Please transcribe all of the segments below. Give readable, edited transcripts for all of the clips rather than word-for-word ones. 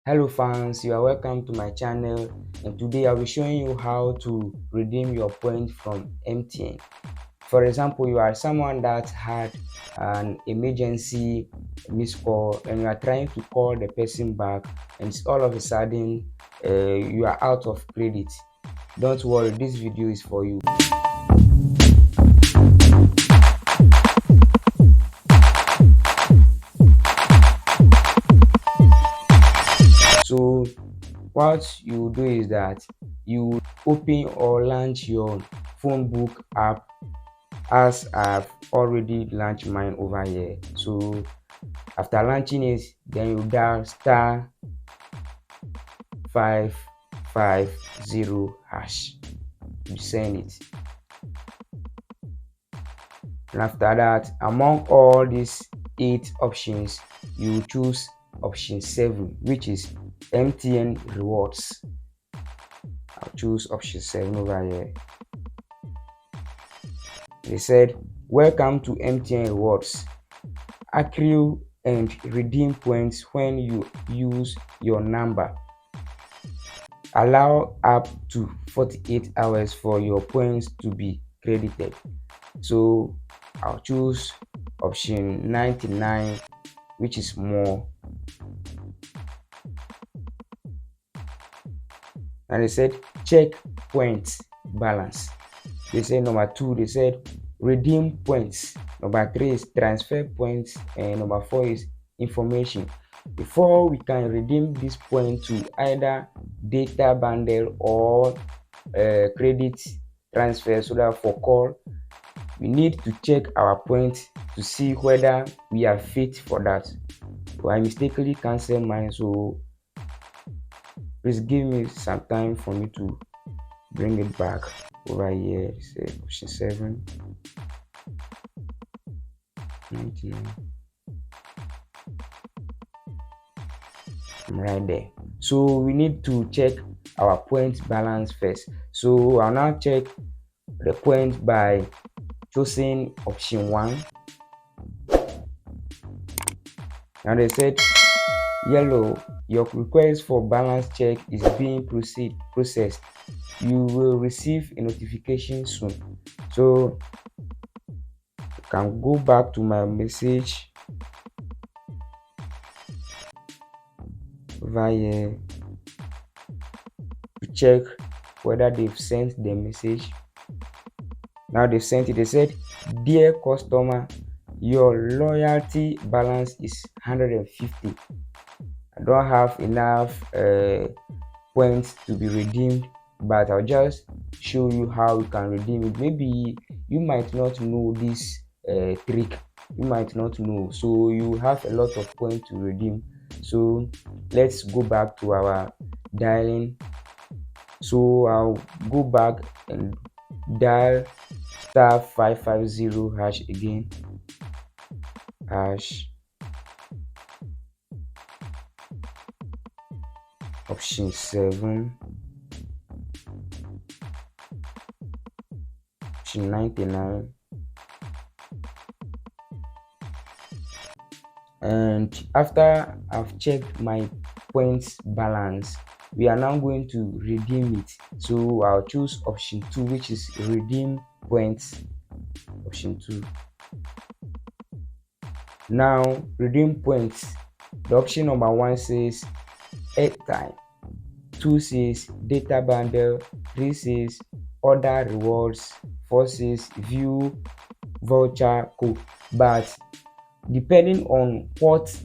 Hello fans, you are welcome to my channel, and today I'll be showing you how to redeem your points from MTN. For example, you are someone that had an emergency missed call and you are trying to call the person back, and all of a sudden you are out of credit. Don't worry, this video is for you. So what you do is that you open or launch your phone book app, as I've already launched mine over here. So after launching it, then you dial *550# to send it. And after that, among all these 8 options, you choose option 7, which is MTN rewards. I'll choose option 7 over here. They said, welcome to MTN rewards. Accrue and redeem points when you use your number. Allow up to 48 hours for your points to be credited. So I'll choose option 99, which is more. And they said check points balance. They said number 2, they said redeem points. Number 3 is transfer points, and number 4 is information. Before we can redeem this point to either data bundle or credit transfer, so that for call we need to check our points to see whether we are fit for that. I mistakenly cancelled mine, so please give me some time for me to bring it back over here. Say option 7, 99. I'm right there. So we need to check our point balance first. So I'll now check the point by choosing option 1. And they said yellow, your request for balance check is being processed. You will receive a notification soon. So I can go back to my message via to check whether they've sent the message. Now they've sent it. They said, dear customer, your loyalty balance is 150. I don't have enough points to be redeemed, but I'll just show you how you can redeem it. Maybe you might not know this trick, you might not know, so you have a lot of points to redeem. So let's go back to our dialing. So I'll go back and dial *550# again, hash, option 7, option 99, and after I've checked my points balance, we are now going to redeem it. So I'll choose option 2, which is redeem points, option 2. Now redeem points, the option number 1 says airtime, 2 says data bundle, 3 says other rewards, 4 says view voucher code. But depending on what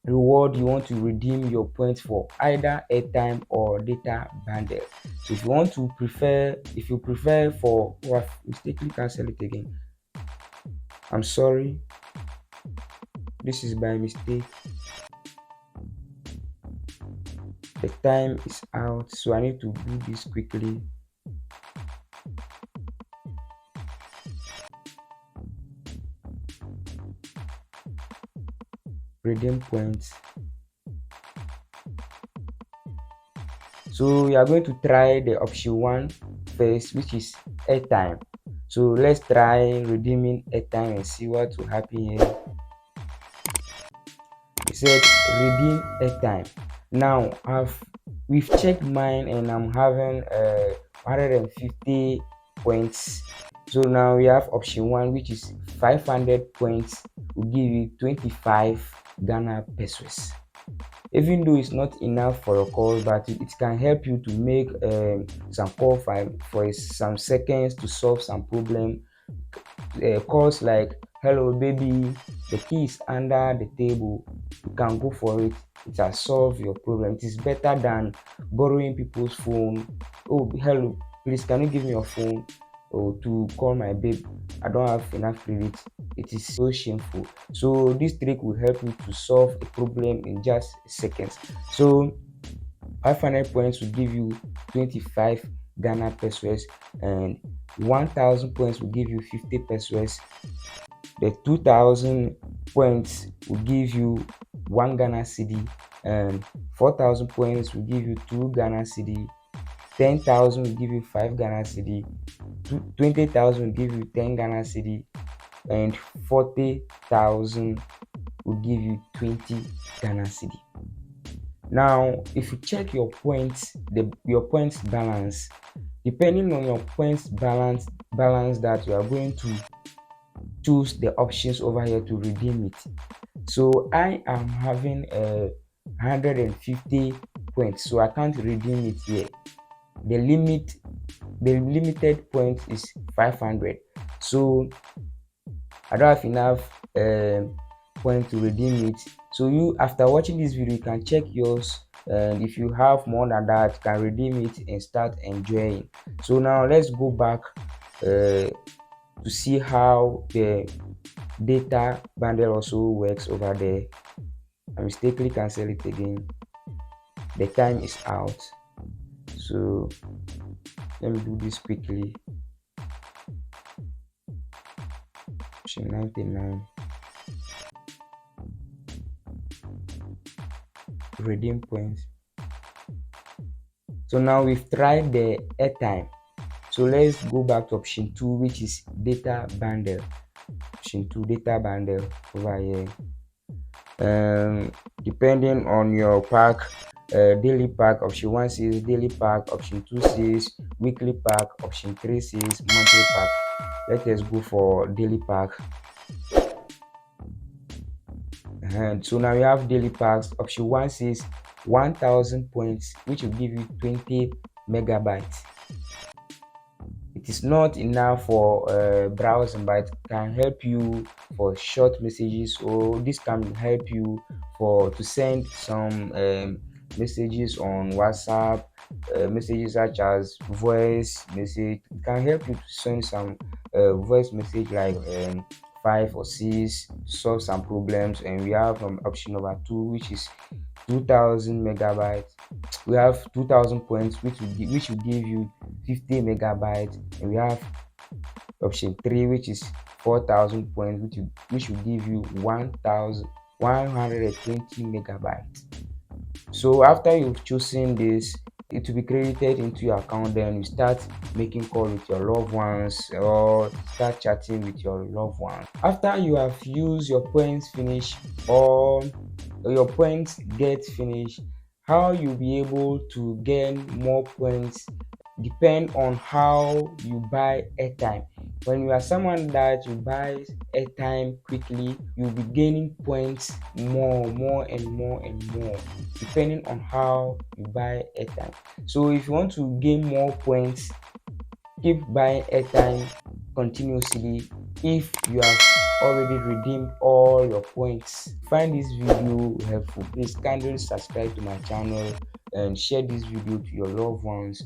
reward you want to redeem your points for, either airtime or data bundle. So if you prefer for, oh, I've mistakenly cancelled it again. I'm sorry, this is by mistake. The time is out, so I need to do this quickly. Redeem points. So we are going to try the option 1 first, which is airtime. So let's try redeeming airtime and see what will happen here. They said redeem airtime. Now we've checked mine and I'm having 150 points. So now we have option one, which is 500 points will give you 25 Ghana pesos. Even though it's not enough for your call, but it can help you to make some call for some seconds to solve some problem. Calls like hello baby, the key is under the table, you can go for it, it has solved your problem. It is better than borrowing people's phone. Oh hello, please can you give me your phone, or to call my babe, I don't have enough credit. It is so shameful. So this trick will help you to solve a problem in just seconds. So 500 points will give you 25 Ghana pesos, and 1000 points will give you 50 pesos. The 2000 points will give you 1 Ghana cedi, and 4000 points will give you 2 Ghana cedi. 10,000 will give you 5 Ghana cedi. 20,000 will give you 10 Ghana cedi, and 40,000 will give you 20 Ghana cedi. Now, if you check your points, your points balance, depending on your points balance that you are going to choose the options over here to redeem it. So I am having 150 points, so I can't redeem it here. The limited point is 500. So I don't have enough point to redeem it. So you, after watching this video, you can check yours, and if you have more than that, you can redeem it and start enjoying. So now let's go back to see how the data bundle also works over there. I mistakenly cancel it again. The time is out, so let me do this quickly. Option 99, redeem points. So now we've tried the airtime, so let's go back to option 2, which is data bundle. Option 2, data bundle over here. Depending on your pack, daily pack, option 1 says daily pack, option 2 says weekly pack, option 3 says monthly pack. Let us go for daily pack. And so now we have daily packs. Option 1 says 1000 points, which will give you 20 megabytes. It is not enough for browsing, but it can help you for short messages, or this can help you to send some messages on WhatsApp, messages such as voice message. It can help you to send some voice message like 5 or 6, solve some problems. And we have option number 2, which is 2000 megabytes. We have 2000 points, which will give you 50 megabytes. And we have option 3, which is 4000 points, which will give you 1120 megabytes. So after you've chosen this, it will be credited into your account. Then you start making call with your loved ones, or start chatting with your loved ones. After you have used your points finish, or your points get finished, how you'll be able to gain more points depend on how you buy airtime. When you are someone that you buy airtime quickly, you'll be gaining points more and more, depending on how you buy airtime. So if you want to gain more points, keep buying airtime continuously. If you have already redeemed all your points, find this video helpful, please kindly subscribe to my channel and share this video to your loved ones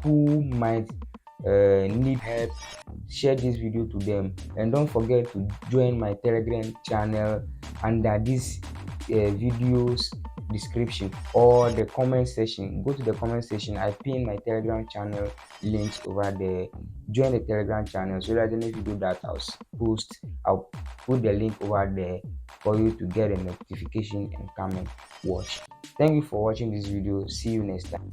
who might need help. Share this video to them, and don't forget to join my Telegram channel under this video's description or the comment section. Go to the comment section, I pin my Telegram channel links over there. Join the Telegram channel so that any video that I'll post, I'll put the link over there for you to get a notification and come and watch. Thank you for watching this video. See you next time.